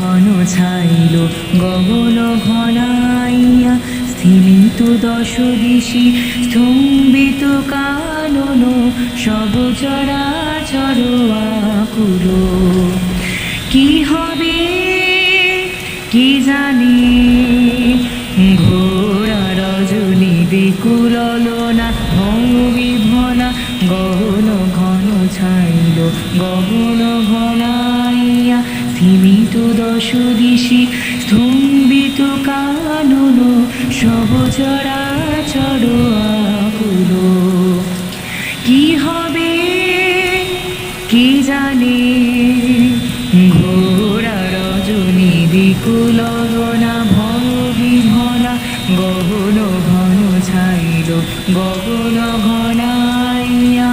ঘন ছাইল গগন ঘনাইয়া স্থিমিত দশ দিশি স্তম্ভিত কানন সব চরাচর আকুল। কি হবে কি জানি ঘোরা রজনী বিকুল লনা ভঙ্গবিভনা গগন ঘন ছাইল গগন ঘনাইয়া স্থিমিত দশ দিশি স্তম্ভিত কানন সব চরাচর আকুল। কি হবে কি জানে ঘোরা রজনী বিকুল লনা ভঙ্গবিভনা গগন ঘন ছাইল গগন ঘনাইয়া।